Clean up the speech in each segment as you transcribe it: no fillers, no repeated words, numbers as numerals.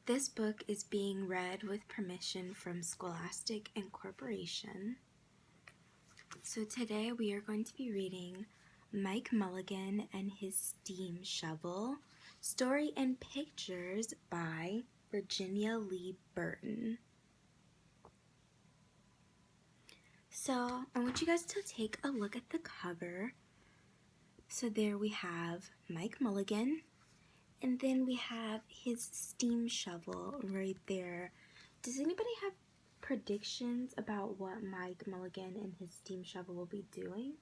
This book is being read with permission from Scholastic Incorporation. So today we are going to be reading Mike Mulligan and His Steam Shovel, Story and Pictures by Virginia Lee Burton. So I want you guys to take a look at the cover. So there we have Mike Mulligan, and then we have his steam shovel right there. Does anybody have predictions about what Mike Mulligan and his steam shovel will be doing?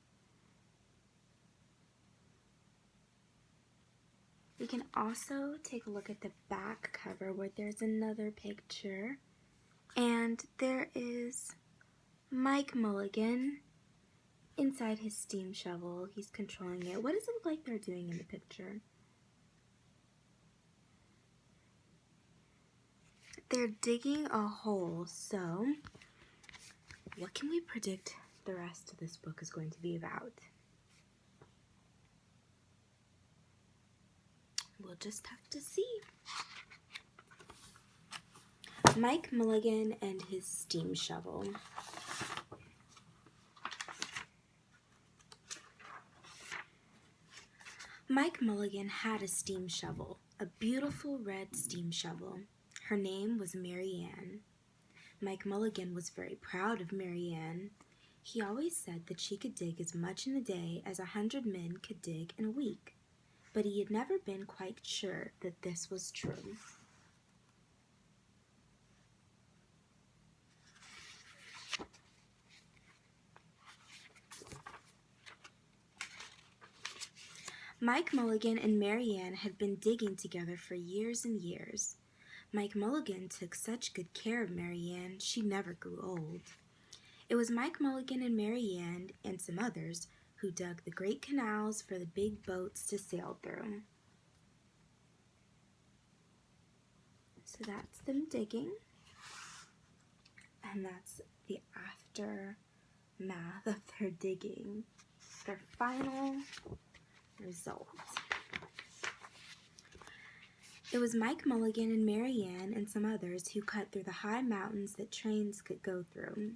We can also take a look at the back cover where there's another picture, and there is Mike Mulligan inside his steam shovel. He's controlling it. What does it look like they're doing in the picture? They're digging a hole, so what can we predict the rest of this book is going to be about? We'll just have to see. Mike Mulligan and his steam shovel. Mike Mulligan had a steam shovel, a beautiful red steam shovel. Her name was Mary Ann. Mike Mulligan was very proud of Mary Ann. He always said that she could dig as much in a day as 100 men could dig in a week, but he had never been quite sure that this was true. Mike Mulligan and Mary Ann had been digging together for years and years. Mike Mulligan took such good care of Mary Ann, she never grew old. It was Mike Mulligan and Mary Ann and some others who dug the great canals for the big boats to sail through. So that's them digging, and that's the aftermath of their digging, their final result. It was Mike Mulligan and Mary Ann and some others who cut through the high mountains that trains could go through.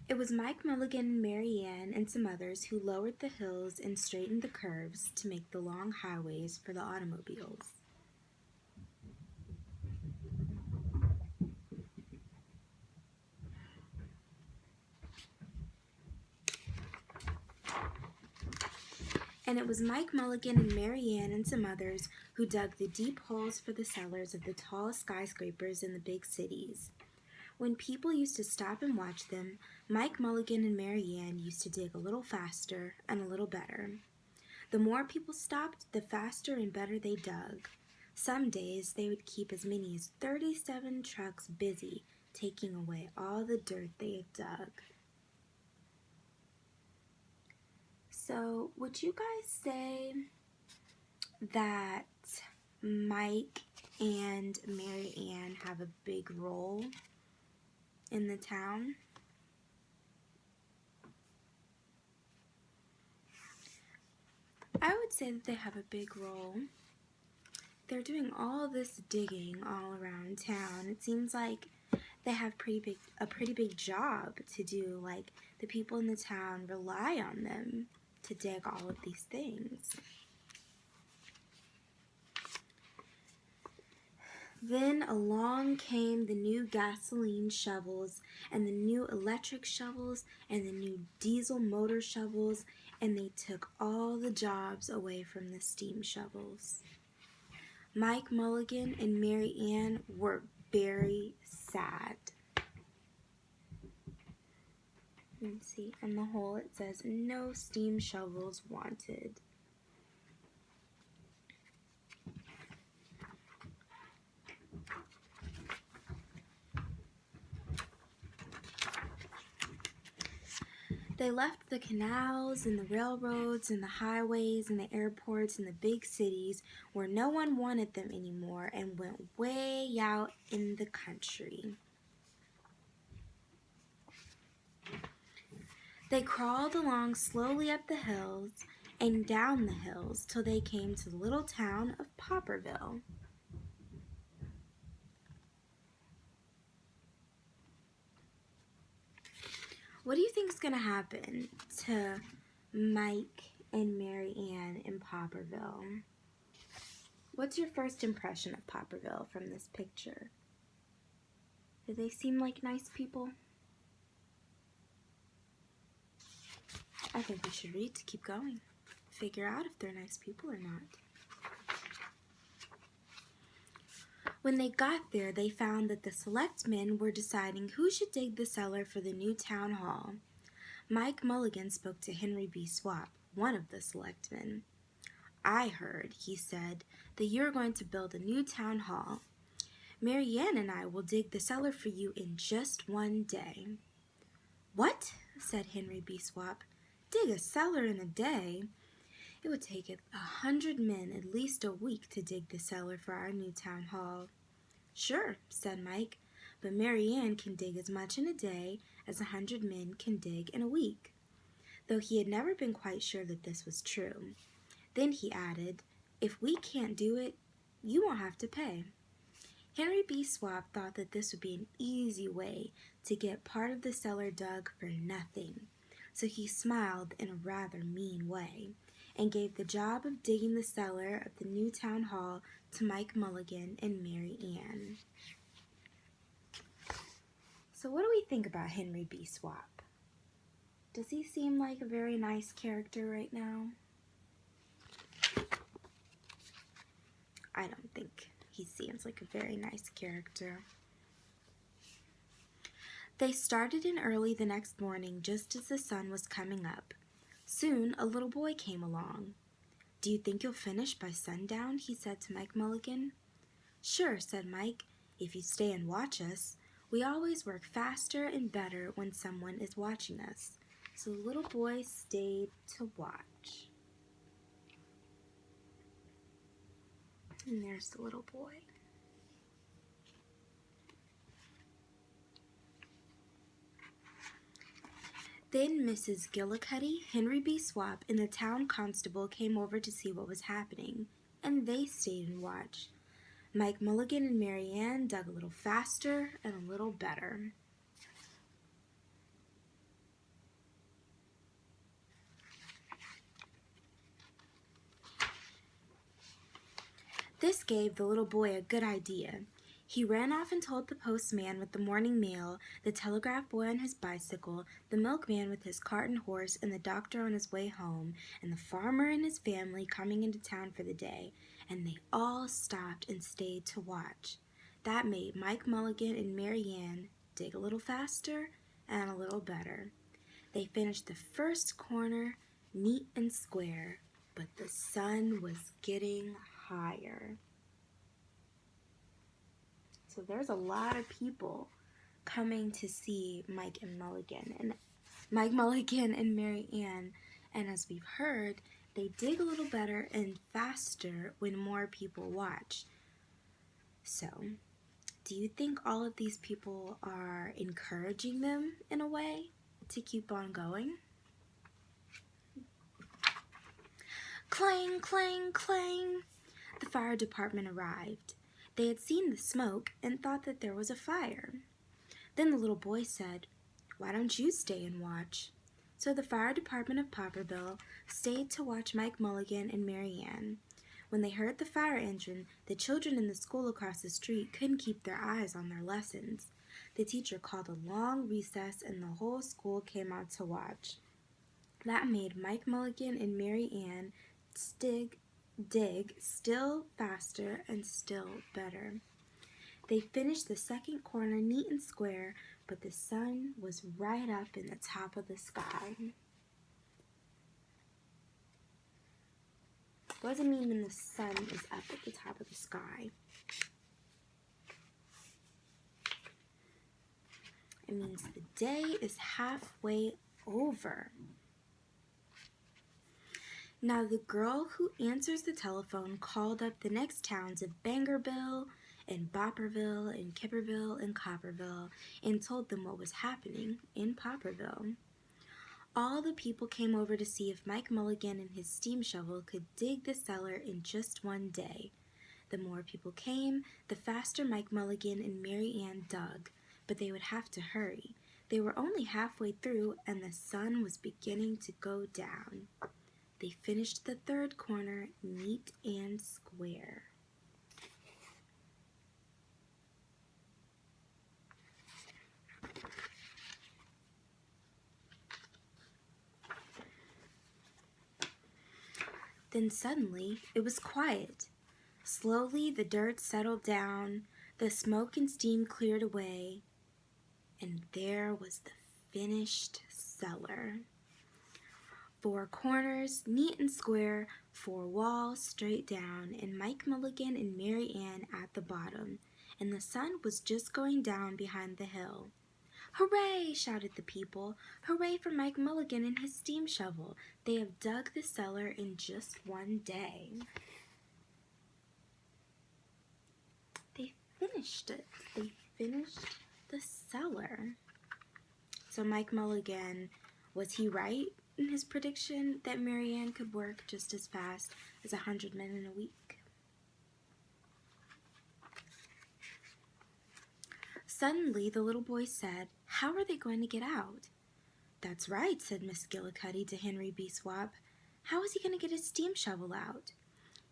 It was Mike Mulligan and Mary Ann and some others who lowered the hills and straightened the curves to make the long highways for the automobiles. And it was Mike Mulligan and Mary Ann and some others who dug the deep holes for the cellars of the tall skyscrapers in the big cities. When people used to stop and watch them, Mike Mulligan and Mary Ann used to dig a little faster and a little better. The more people stopped, the faster and better they dug. Some days they would keep as many as 37 trucks busy, taking away all the dirt they had dug. So, would you guys say that Mike and Mary Ann have a big role in the town? I would say that they have a big role. They're doing all this digging all around town. It seems like they have a pretty big job to do. Like, the people in the town rely on them to dig all of these things. Then along came the new gasoline shovels and the new electric shovels and the new diesel motor shovels, and they took all the jobs away from the steam shovels. Mike Mulligan and Mary Ann were very sad. Let me see, on the hole it says, "No steam shovels wanted." They left the canals and the railroads and the highways and the airports and the big cities where no one wanted them anymore and went way out in the country. They crawled along slowly up the hills and down the hills till they came to the little town of Popperville. What do you think is going to happen to Mike and Mary Ann in Popperville? What's your first impression of Popperville from this picture? Do they seem like nice people? I think we should read to keep going. Figure out if they're nice people or not. When they got there, they found that the selectmen were deciding who should dig the cellar for the new town hall. Mike Mulligan spoke to Henry B. Swap, one of the selectmen. "I heard," he said, "that you're going to build a new town hall. Mary Ann and I will dig the cellar for you in just one day." "What?" said Henry B. Swap. "Dig a cellar in a day? It would take 100 men at least a week to dig the cellar for our new town hall." "Sure," said Mike, "but Mary Ann can dig as much in a day as 100 men can dig in a week," though he had never been quite sure that this was true. Then he added, "If we can't do it, you won't have to pay." Henry B. Swap thought that this would be an easy way to get part of the cellar dug for nothing, so he smiled in a rather mean way and gave the job of digging the cellar of the new town hall to Mike Mulligan and Mary Ann. So what do we think about Henry B. Swap? Does he seem like a very nice character right now? I don't think he seems like a very nice character. They started in early the next morning just as the sun was coming up. Soon a little boy came along. "Do you think you'll finish by sundown?" he said to Mike Mulligan. "Sure," said Mike, "if you stay and watch us. We always work faster and better when someone is watching us." So the little boy stayed to watch. And there's the little boy. Then Mrs. Gillicuddy, Henry B. Swap, and the town constable came over to see what was happening, and they stayed and watched. Mike Mulligan and Mary Ann dug a little faster and a little better. This gave the little boy a good idea. He ran off and told the postman with the morning mail, the telegraph boy on his bicycle, the milkman with his cart and horse, and the doctor on his way home, and the farmer and his family coming into town for the day, and they all stopped and stayed to watch. That made Mike Mulligan and Mary Ann dig a little faster and a little better. They finished the first corner neat and square, but the sun was getting higher. So there's a lot of people coming to see Mike Mulligan and Mary Ann. And as we've heard, they dig a little better and faster when more people watch. So, do you think all of these people are encouraging them in a way to keep on going? Clang, clang, clang! The fire department arrived. They had seen the smoke and thought that there was a fire. Then the little boy said, "Why don't you stay and watch?" So the fire department of Popperville stayed to watch Mike Mulligan and Mary Ann. When they heard the fire engine, the children in the school across the street couldn't keep their eyes on their lessons. The teacher called a long recess and the whole school came out to watch. That made Mike Mulligan and Mary Ann dig still faster and still better. They finished the second corner neat and square, but the sun was right up in the top of the sky. What does it mean when the sun is up at the top of the sky? It means the day is halfway over. Now the girl who answers the telephone called up the next towns of Bangerville and Bopperville and Kipperville and Copperville and told them what was happening in Popperville. All the people came over to see if Mike Mulligan and his steam shovel could dig the cellar in just one day. The more people came, the faster Mike Mulligan and Mary Ann dug, but they would have to hurry. They were only halfway through, and the sun was beginning to go down. They finished the third corner neat and square. Then suddenly it was quiet. Slowly the dirt settled down, the smoke and steam cleared away, and there was the finished cellar. 4 corners, neat and square, 4 walls straight down, and Mike Mulligan and Mary Ann at the bottom, and the sun was just going down behind the hill. "Hooray!" shouted the people. "Hooray for Mike Mulligan and his steam shovel. They have dug the cellar in just one day." They finished it. They finished the cellar. So Mike Mulligan, was he right in his prediction that Mary Ann could work just as fast as 100 men in a week? Suddenly the little boy said, "How are they going to get out?" "That's right," said Miss Gillicuddy to Henry B. Swap. "How is he going to get his steam shovel out?"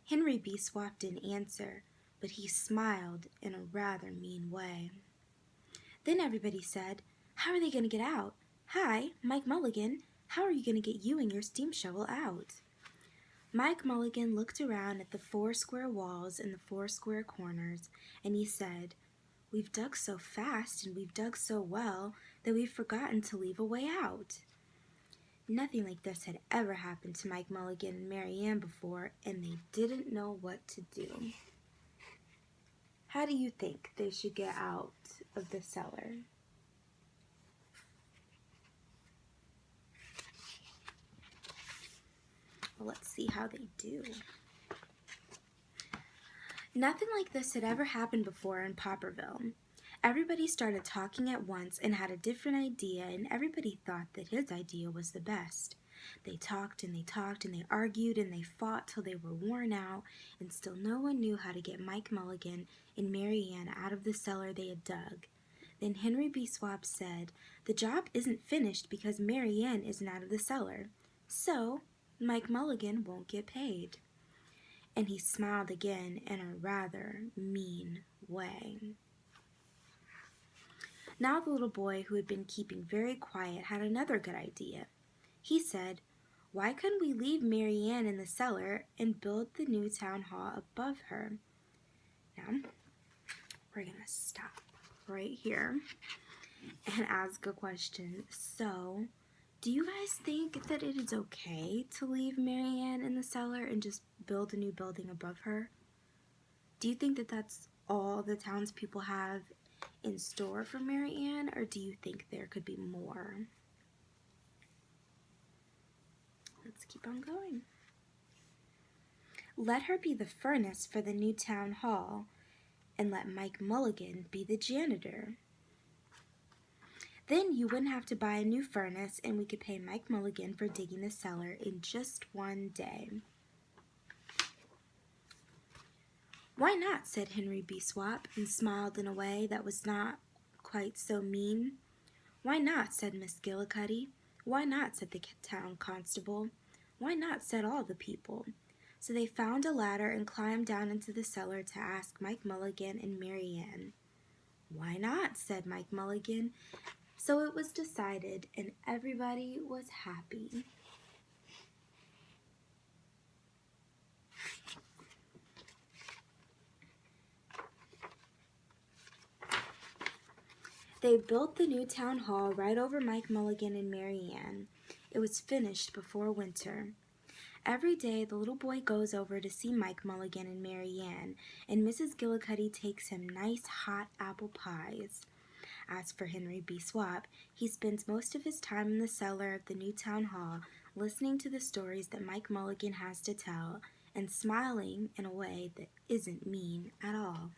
Henry B. Swap didn't answer, but he smiled in a rather mean way. Then everybody said, "How are they going to get out? Hi, Mike Mulligan, how are you going to get you and your steam shovel out?" Mike Mulligan looked around at the 4 square walls and the 4 square corners, and he said, "We've dug so fast and we've dug so well that we've forgotten to leave a way out." Nothing like this had ever happened to Mike Mulligan and Mary Ann before, and they didn't know what to do. How do you think they should get out of the cellar? Well, let's see how they do. Nothing like this had ever happened before in Popperville. Everybody started talking at once and had a different idea, and everybody thought that his idea was the best. They talked and they talked and they argued and they fought till they were worn out, and still no one knew how to get Mike Mulligan and Mary Ann out of the cellar they had dug. Then Henry B. Swap said, "The job isn't finished because Mary Ann isn't out of the cellar, so Mike Mulligan won't get paid." And he smiled again in a rather mean way. Now the little boy, who had been keeping very quiet, had another good idea. He said, "Why couldn't we leave Mary Ann in the cellar and build the new town hall above her?" Now, we're going to stop right here and ask a question. So, do you guys think that it is okay to leave Mary Ann in the cellar and just build a new building above her? Do you think that that's all the townspeople have in store for Mary Ann, or do you think there could be more? Let's keep on going. "Let her be the furnace for the new town hall, and let Mike Mulligan be the janitor. Then you wouldn't have to buy a new furnace, and we could pay Mike Mulligan for digging the cellar in just one day." "Why not?" said Henry B. Swap, and smiled in a way that was not quite so mean. "Why not?" said Miss Gillicuddy. "Why not?" said the town constable. "Why not?" said all the people. So they found a ladder and climbed down into the cellar to ask Mike Mulligan and Mary Ann. "Why not?" said Mike Mulligan. So it was decided, and everybody was happy. They built the new town hall right over Mike Mulligan and Mary Ann. It was finished before winter. Every day the little boy goes over to see Mike Mulligan and Mary Ann, and Mrs. Gillicuddy takes him nice hot apple pies. As for Henry B. Swap, he spends most of his time in the cellar of the new town hall, listening to the stories that Mike Mulligan has to tell, and smiling in a way that isn't mean at all.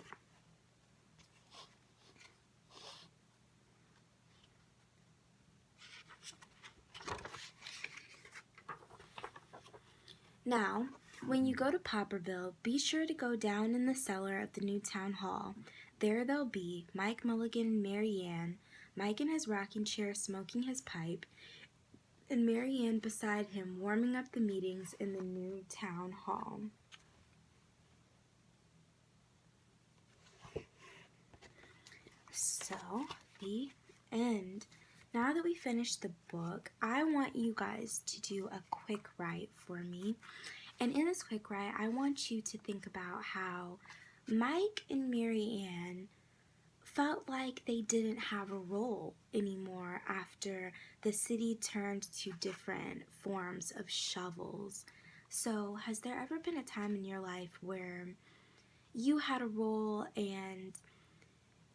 Now, when you go to Popperville, be sure to go down in the cellar of the new town hall. There they'll be, Mike Mulligan and Mary Ann, Mike in his rocking chair smoking his pipe, and Mary Ann beside him warming up the meetings in the new town hall. So, the end. Now that we finished the book, I want you guys to do a quick write for me. And in this quick write, I want you to think about how Mike and Mary Ann felt like they didn't have a role anymore after the city turned to different forms of shovels. So, has there ever been a time in your life where you had a role and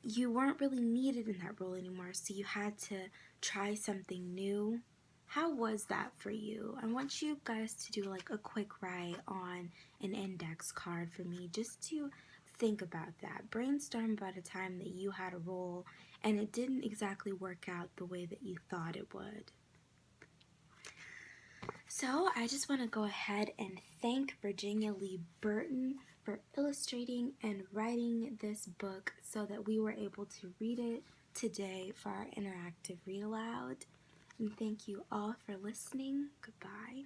you weren't really needed in that role anymore, so you had to try something new? How was that for you? I want you guys to do like a quick write on an index card for me, just to think about that. Brainstorm about a time that you had a role and it didn't exactly work out the way that you thought it would. So I just want to go ahead and thank Virginia Lee Burton for illustrating and writing this book so that we were able to read it today for our interactive read aloud. And thank you all for listening. Goodbye.